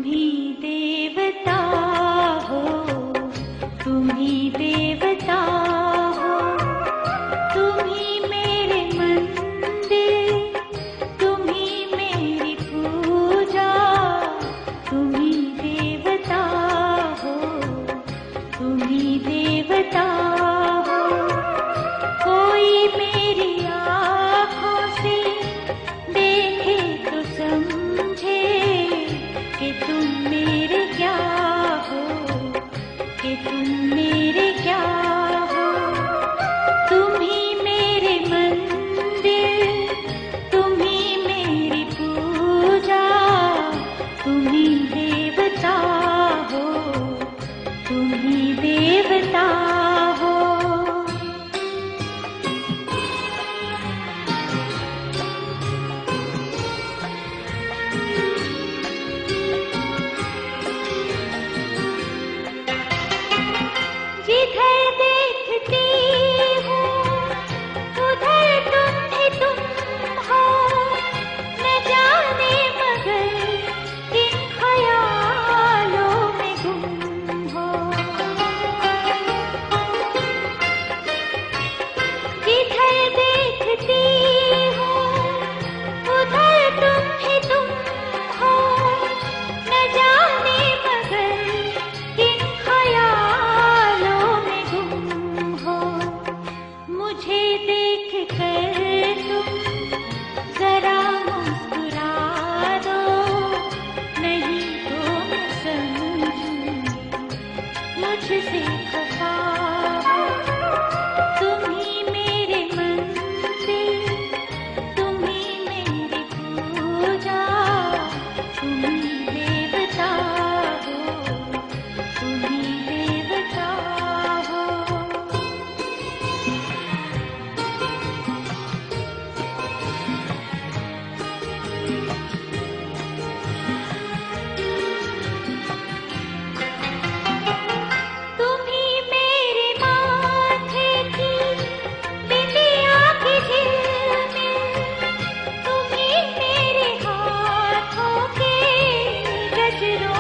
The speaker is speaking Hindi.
ही देवता हो, तुम ही देवता हो, तुम ही मेरे मंदिर, तुम ही मेरी पूजा, तुम ही देवता हो, तुम ही देवता हो। कोई मेरी आँखों से देखे तो समझे कि तुम मेरे क्या हो, कि तुम मेरे क्या हो। तुम ही मेरे मंदिर, तुम ही मेरी पूजा, तुम ही देवता हो, तुम ही देवता हो। जिधर देखती हूँ उधर तुम ही तुम हो, न जाने मगर किन ख्यालों में गुम हो। जिधर देखती हूँ उधर तुम ही तुम हो, न जाने मगर किन ख्यालों में गुम हो। मुझे देख कर तुम जरा मुस्कुरा दो, नहीं तो मैं समझूंगी मुझसे खफा हो। तुम ही मेरे मंदिर, तुम ही मेरी पूजा, तुम ही देवता हो, तुम ही देवता हो। तुम ही मेरे माथे की बिंदिया की झिलमिल, तुम ही मेरे हाथों के गजरों